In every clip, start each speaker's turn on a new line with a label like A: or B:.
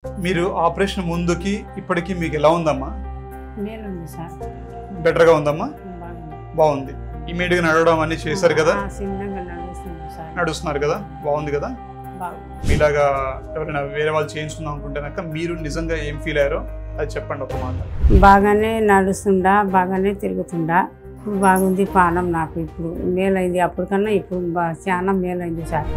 A: మీరు ఆపరేషన్ ముందుకి ఇప్పటికి మీకు ఎలా ఉందమ్మా?
B: మేలుంది సార్.
A: బెటర్గా ఉందమ్మా?
B: బాగుంది.
A: బాగుంది. ఇమీడియట్గా నడవడం అన్నీ చేశారు కదా?
B: చిన్నగా నడుస్తుంది సార్.
A: నడుస్తున్నారు కదా? బాగుంది కదా?
B: బాగుంది.
A: మీలాగా ఎవరైనా వేరే వాళ్ళు చేయించుకుందాం అనుకుంటేనాక మీరు నిజంగా ఏం ఫీల్ అయ్యారో అది చెప్పండి ఒక మాట.
B: బాగానే నడుస్తుండా, బాగానే తిరుగుతుండా. బాగుంది పానం నాకు. ఇప్పుడు మేలైంది, అప్పటికన్నా ఇప్పుడు చాలా మేలైంది సార్.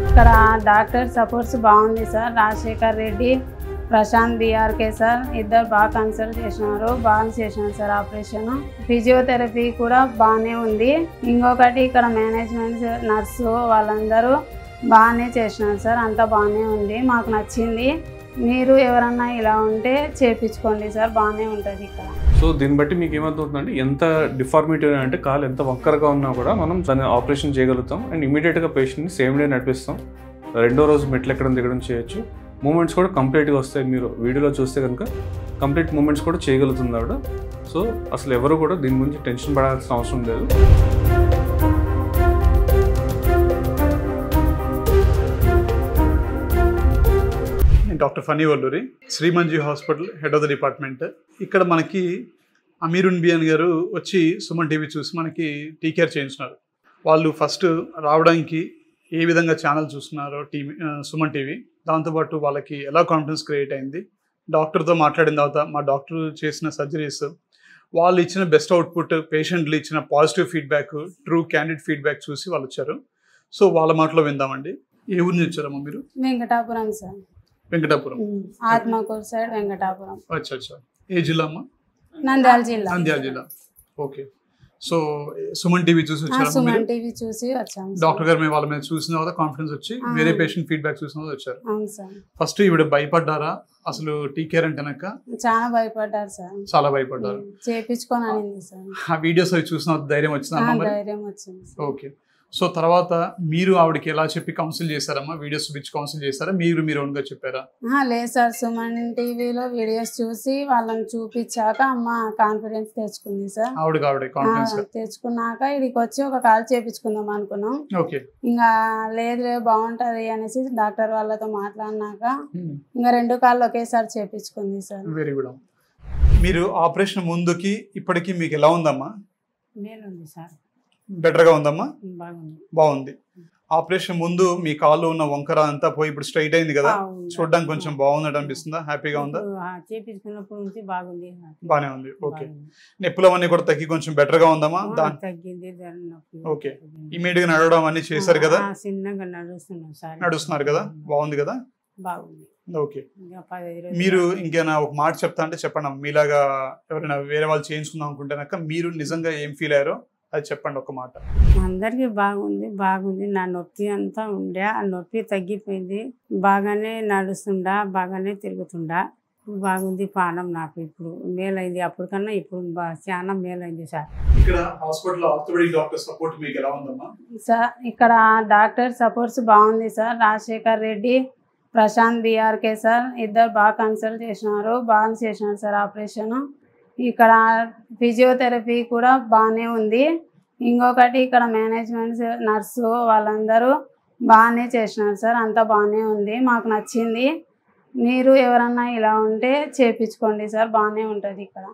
B: ఇక్కడ డాక్టర్ సపోర్ట్స్ బాగుంది sir. Rajashekar Reddy, Prashant BRK sir ఇద్దరు బాగా కన్సల్ట్ చేసినారు. బాగా చేసినారు సార్ ఆపరేషన్. ఫిజియోథెరపీ కూడా బాగానే ఉంది. ఇంకొకటి ఇక్కడ మేనేజ్మెంట్ నర్సు వాళ్ళందరూ బాగానే చేసినారు సార్. అంతా బాగానే ఉంది, మాకు నచ్చింది. మీరు ఎవరన్నా ఇలా ఉంటే చేయించుకోండి సార్, బాగానే ఉంటుంది ఇక్కడ.
C: సో దీన్ని బట్టి మీకు ఏమవుతుందంటే ఎంత డిఫార్మిటీ అంటే కాలు ఎంత వంకరగా ఉన్నా కూడా మనం దాన్ని ఆపరేషన్ చేయగలుగుతాం. అండ్ ఇమీడియట్గా పేషెంట్ని సేమ్ డే నడిపిస్తాం. రెండో రోజు మెట్లు ఎక్కడం దిగడం చేయొచ్చు. మూమెంట్స్ కూడా కంప్లీట్గా వస్తాయి. మీరు వీడియోలో చూస్తే కనుక కంప్లీట్ మూమెంట్స్ కూడా చేయగలుగుతుంది ఆవిడ. సో అసలు ఎవరు కూడా దీని గురించి టెన్షన్ పడాల్సిన అవసరం లేదు.
A: Doctor Phani Valluri, Srimanji hospital head of the department. ఇక్కడ మనకి అమీరున్ బియాన్ గారు వచ్చి సుమన్ టీవీ చూసి మనకి టీకేర్ చేయించినారు. వాళ్ళు ఫస్ట్ రావడానికి ఏ విధంగా ఛానల్ చూస్తున్నారో సుమన్ టీవీ, దాంతోపాటు వాళ్ళకి ఎలా కాన్ఫిడెన్స్ క్రియేట్ అయింది, డాక్టర్తో మాట్లాడిన తర్వాత మా డాక్టర్ చేసిన సర్జరీస్, వాళ్ళు ఇచ్చిన బెస్ట్ అవుట్పుట్, పేషెంట్లు ఇచ్చిన positive feedback, true candid feedback చూసి వాళ్ళు వచ్చారు. సో వాళ్ళ మాటలో విందామండి. ఏ ఊరి నుంచి వచ్చారమ్మా మీరు?
B: వెంకటాపురం సార్.
A: వెంకటాపురం,
B: ఆత్మకూరు సైడ్ వెంకటాపురం.
A: అచ్చా అచ్చా. ఏ జిల్లా అమ్మా?
B: నంద్యాల జిల్లా.
A: నంద్యాల జిల్లా. ఓకే. సో సుమన్ టీవీ చూసి వచ్చారు.
B: సుమన్ టీవీ చూసి వచ్చాము.
A: డాక్టర్ గారు మేము వాళ్ళ మీద చూసిన తర్వాత కాన్ఫిడెన్స్ వచ్చి వేరే పేషెంట్ ఫీడ్బ్యాక్ చూసిన తర్వాత వచ్చారు.
B: అవును సార్.
A: ఫస్ట్ ఈవిడ భయపడ్డారా అసలు టీకేర్ అంటేనాక?
B: చాలా భయపడ్డారు సార్.
A: చాలా భయపడ్డారు.
B: చేపించుకొని అనింది సార్.
A: ఆ వీడియోస్ అవి చూసిన ధైర్యం వచ్చిందా?
B: ధైర్యం వచ్చింది.
A: ఓకే. సో తర్వాత మీరు ఆవిడకి ఎలా చెప్పి కౌన్సిల్ చేశారమ్మా? వీడియోస్ చూపించి కౌన్సిల్ చేశారా, మీరు ఓన్గా చెప్పారా?
B: లేదు సార్, సుమన్ టీవీలో వీడియోస్ చూసి వాళ్ళని చూపించాక అమ్మ కాన్ఫిడెన్స్ తెచ్చుకుంది సార్.
A: ఆవిడ కాన్ఫిడెన్స్
B: తెచ్చుకున్నాక ఇక్కడికి వచ్చి ఒక కాల్ చేపించుకుందాం అనుకున్నాం.
A: ఓకే.
B: ఇంకా లేదు బాగుంటది అనేసి డాక్టర్ వాళ్ళతో మాట్లాడినాక ఇంకా 2 కాళ్ళు ఒకేసారి చేపించుకుంది సార్.
A: Very good. మీరు ఆపరేషన్ ముందుకి ఇప్పటికి మీకు ఎలా ఉందమ్మా?
B: మేలుంది సార్.
A: బెటర్గా ఉందమ్మా?
B: బాగుంది.
A: బాగుంది. ఆపరేషన్ ముందు మీ కాళ్ళు ఉన్న వంకర అంతా పోయి ఇప్పుడు స్ట్రైట్ అయింది కదా, చూడడానికి కొంచెం బాగున్నట్టు అనిపిస్తుందా? హ్యాపీగా ఉందా?
B: చేపించుకున్నప్పటి నుంచి బాగుంది.
A: బానే ఉంది. ఓకే. నొప్పులు అవన్నీ కూడా తగ్గి కొంచెం బెటర్ గా ఉందమ్మా?
B: తగ్గింది.
A: ఓకే. ఇమీడియట్ గా నడవడం అన్నీ చేశారు కదా?
B: చిన్నగా నడుస్తున్నాం సార్.
A: నడుస్తున్నారు కదా? బాగుంది కదా?
B: బాగుంది.
A: ఓకే. మీరు ఇంకేనా ఒక మాట చెప్తా అంటే చెప్పండి. మీలాగా ఎవరైనా వేరే వాళ్ళు చేయించుకుందాం అనుకుంటేనాక మీరు నిజంగా ఏం ఫీల్ అయ్యారో అది చెప్పండి ఒక మాట.
B: అందరికి బాగుంది. నా నొప్పి అంతా ఉండే, ఆ నొప్పి తగ్గిపోయింది. బాగానే నడుస్తుండా, బాగానే తిరుగుతుండా. బాగుంది పానం నాకు. ఇప్పుడు మేలైంది, అప్పటికన్నా ఇప్పుడు చాలా మేలైంది సార్.
A: ఇక్కడ హాస్పిటల్ ఆర్థోపెడిక్ డాక్టర్ సపోర్ట్ మీకు ఎలా ఉందమ్మా?
B: సార్ ఇక్కడ డాక్టర్ సపోర్ట్స్ బాగుంది sir. Rajashekar Reddy, Prashant BRK sir ఇద్దరు బాగా కన్సల్ట్ చేసినారు. బాగా చేసినారు సార్ ఆపరేషన్. ఇక్కడ ఫిజియోథెరపీ కూడా బాగానే ఉంది. ఇంకొకటి ఇక్కడ మేనేజ్మెంట్ నర్సు వాళ్ళందరూ బాగానే చేసినారు సార్. అంతా బాగానే ఉంది, మాకు నచ్చింది. మీరు ఎవరన్నా ఇలా ఉంటే చేయించుకోండి సార్, బాగానే ఉంటుంది ఇక్కడ.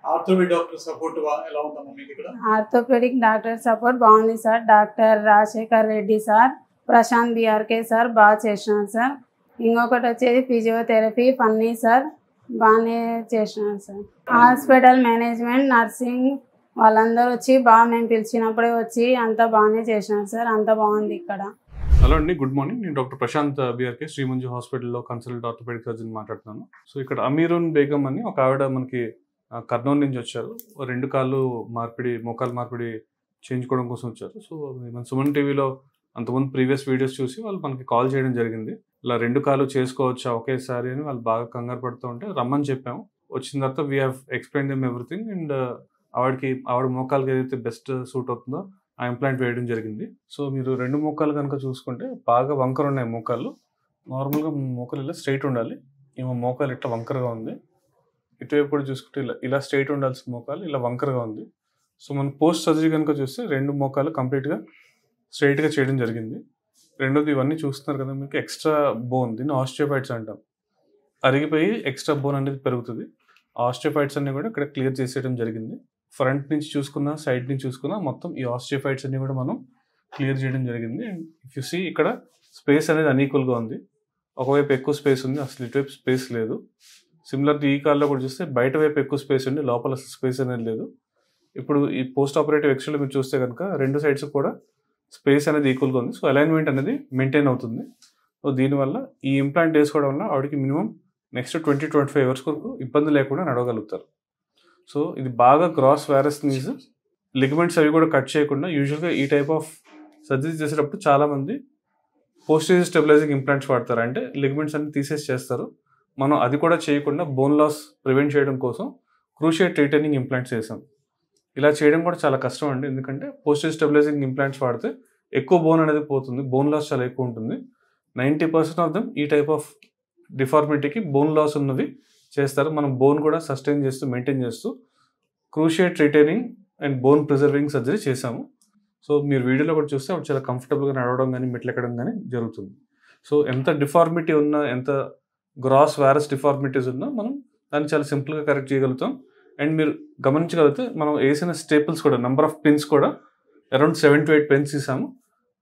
A: ఆర్థోపెడిక్ డాక్టర్ సపోర్ట్ ఎలా ఉందమ్మా మీకు ఇక్కడ?
B: ఆర్థోపెడిక్ డాక్టర్ సపోర్ట్ బాగుంది sir. Doctor Rajashekar Reddy sir, Prashant BRK sir బాగా చేసినారు సార్. ఇంకొకటి వచ్చేది ఫిజియోథెరపీ ఫన్నీ సార్, బాగానే చేసినారు సార్. హాస్పిటల్ మేనేజ్మెంట్ నర్సింగ్ వాళ్ళందరూ వచ్చి బాగా మేము పిలిచినప్పుడే వచ్చి అంతా బాగానే చేసినారు సార్. అంతా బాగుంది ఇక్కడ.
C: హలో అండి, గుడ్ మార్నింగ్. నేను డాక్టర్ ప్రశాంత్ బిఆర్కే, శ్రీమంజు హాస్పిటల్లో కన్సల్టెంట్ ఆర్థోపెడిక్ సర్జన్ మాట్లాడుతున్నాను. సో ఇక్కడ అమీరున్ బేగం అని ఒక ఆవిడ మనకి కర్నూలు నుంచి వచ్చారు. 2 కాళ్ళు మార్పిడి, మోకాలు మార్పిడి చేయించుకోవడం కోసం వచ్చారు. సో మన సుమన్ టీవీలో అంతకుముందు ప్రీవియస్ వీడియోస్ చూసి వాళ్ళు మనకి కాల్ చేయడం జరిగింది. ఇలా 2 కాళ్ళు చేసుకోవచ్చా ఒకేసారి అని వాళ్ళు బాగా కంగారు పడుతూ ఉంటే రమ్మని చెప్పాము. వచ్చిన తర్వాత we have explain them everything. And ఆవిడ మోకాలకి ఏదైతే బెస్ట్ సూట్ అవుతుందో ఆ ఇంప్లాంట్ వేయడం జరిగింది. సో మీరు 2 మోకాలు కనుక చూసుకుంటే బాగా వంకర ఉన్నాయి మోకాళ్ళు. నార్మల్గా మోకాలు ఇలా స్ట్రైట్ ఉండాలి. ఏమో మోకాలు ఇట్లా వంకరగా ఉంది. ఇటువైపు కూడా చూసుకుంటే ఇలా స్ట్రైట్ ఉండాల్సిన మోకాలు ఇలా వంకరగా ఉంది. సో మనం పోస్ట్ సర్జరీ కనుక చూస్తే 2 మోకాలు కంప్లీట్గా స్ట్రైట్గా చేయడం జరిగింది. రెండోది ఇవన్నీ చూస్తున్నారు కదా మీకు ఎక్స్ట్రా బోన్, దీన్ని ఆస్టియోఫైట్స్ అంటాం. అరిగిపోయి ఎక్స్ట్రా బోన్ అనేది పెరుగుతుంది. ఆస్టియోఫైట్స్ అన్ని కూడా ఇక్కడ క్లియర్ చేసేయడం జరిగింది. ఫ్రంట్ నుంచి చూసుకున్నా, సైడ్ నుంచి చూసుకున్నా మొత్తం ఈ ఆస్టియోఫైట్స్ అన్ని కూడా మనం క్లియర్ చేయడం జరిగింది. అండ్ ఇఫ్ యూ సీ ఇక్కడ స్పేస్ అనేది అన్ఈక్వల్గా ఉంది. ఒకవైపు ఎక్కువ స్పేస్ ఉంది, అసలు ఇటువైపు స్పేస్ లేదు. సిమిలర్ ఈ కాల్లో కూడా చూస్తే బయట వైపు ఎక్కువ స్పేస్ ఉంది, లోపల స్పేస్ అనేది లేదు. ఇప్పుడు ఈ పోస్ట్ ఆపరేటివ్ ఎక్స్రేలో మీరు చూస్తే కనుక 2 సైడ్స్ కూడా స్పేస్ అనేది ఈక్వల్గా ఉంది. సో అలైన్మెంట్ అనేది మెయింటైన్ అవుతుంది. సో దీనివల్ల ఈ ఇంప్లాంట్ వేసుకోవడం వల్ల ఆవిడకి మినిమం నెక్స్ట్ 20-25 అవర్స్ వరకు ఇబ్బంది లేకుండా నడవగలుగుతారు. సో ఇది బాగా గ్రాస్ వ్యారస్ నీస్, లిగమెంట్స్ అవి కూడా కట్ చేయకుండా యూజువల్గా ఈ టైప్ ఆఫ్ సర్జరీ చేసేటప్పుడు చాలామంది పోస్టీరియర్ స్టెబిలైజింగ్ ఇంప్లాంట్స్ వాడతారు. అంటే లిగమెంట్స్ అన్ని తీసేసి చేస్తారు. మనం అది కూడా చేయకుండా బోన్ లాస్ ప్రివెంట్ చేయడం కోసం క్రూషియేట్ రిటైనింగ్ ఇంప్లాంట్స్ చేసాం. ఇలా చేయడం కూడా చాలా కష్టం అండి, ఎందుకంటే పోస్టీరియర్ స్టెబిలైజింగ్ ఇంప్లాంట్స్ వాడితే ఎక్కువ బోన్ అనేది పోతుంది, బోన్ లాస్ చాలా ఎక్కువ ఉంటుంది. 90% ఆఫ్ దెమ్ ఈ టైప్ ఆఫ్ డిఫార్మిటీకి బోన్ లాస్ ఉన్నవి చేస్తారు. మనం బోన్ కూడా సస్టైన్ చేస్తూ మెయింటైన్ చేస్తూ cruciate retaining and bone preserving surgery చేసాము. సో మీరు వీడియోలో కూడా చూస్తే అప్పుడు చాలా కంఫర్టబుల్గా నడవడం కానీ మెట్లు ఎక్కడం కానీ జరుగుతుంది. సో ఎంత డిఫార్మిటీ ఉన్నా, ఎంత గ్రాస్ వ్యారస్ డిఫార్మిటీస్ ఉన్నా మనం దాన్ని చాలా సింపుల్గా కరెక్ట్ చేయగలుగుతాం. అండ్ మీరు గమనించగలిగితే మనం వేసిన స్టేపుల్స్ కూడా నెంబర్ ఆఫ్ పిన్స్ కూడా అరౌండ్ 7 to 8 పిన్స్ ఇస్తాము.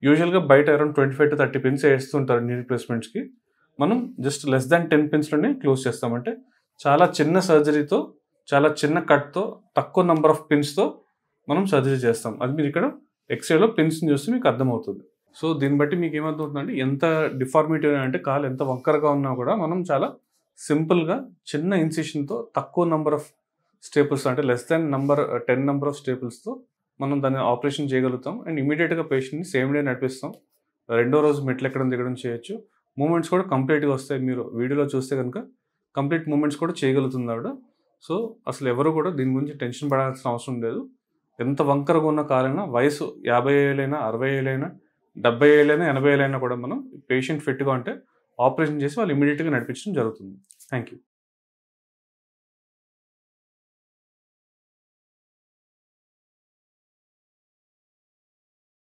C: యూజువల్గా బయట అరౌండ్ 25 to 30 పిన్స్ వేస్తుంటారు నీ రిప్లేస్మెంట్స్కి. మనం జస్ట్ లెస్ దాన్ 10 పిన్స్లోనే క్లోజ్ చేస్తామంటే చాలా చిన్న సర్జరీతో, చాలా చిన్న కట్తో, తక్కువ నెంబర్ ఆఫ్ పిన్స్తో మనం సర్జరీ చేస్తాం. అది మీరు ఇక్కడ ఎక్స్రేలో పిన్స్ని చూస్తే మీకు అర్థమవుతుంది. సో దీన్ని బట్టి మీకు ఏమవుతుందంటే ఎంత డిఫార్మిటీ అంటే కాలు ఎంత వంకరగా ఉన్నా కూడా మనం చాలా సింపుల్గా చిన్న ఇన్సిషన్తో తక్కువ నెంబర్ ఆఫ్ స్టేపుల్స్, అంటే లెస్ దాన్ 10 నెంబర్ ఆఫ్ స్టేపుల్స్తో మనం దాన్ని ఆపరేషన్ చేయగలుగుతాం. అండ్ ఇమీడియట్గా పేషెంట్ని సేమ్ డే నడిపిస్తాం. రెండో రోజు మెట్లు ఎక్కడం దిగడం చేయొచ్చు. మూమెంట్స్ కూడా కంప్లీట్గా వస్తాయి. మీరు వీడియోలో చూస్తే కనుక కంప్లీట్ మూమెంట్స్ కూడా చేయగలుగుతుంది ఆవిడ. సో అసలు ఎవరు కూడా దీని గురించి టెన్షన్ పడాల్సిన అవసరం లేదు. ఎంత వంకరగా ఉన్న కాలైనా, వయసు 50 ఏళ్ళైనా, 60 ఏళ్ళైనా, 70 ఏళ్ళైనా, 80 ఏళ్ళైనా కూడా మనం పేషెంట్ ఫిట్గా ఉంటే ఆపరేషన్ చేసి వాళ్ళు ఇమీడియట్గా నడిపించడం జరుగుతుంది. Thank you.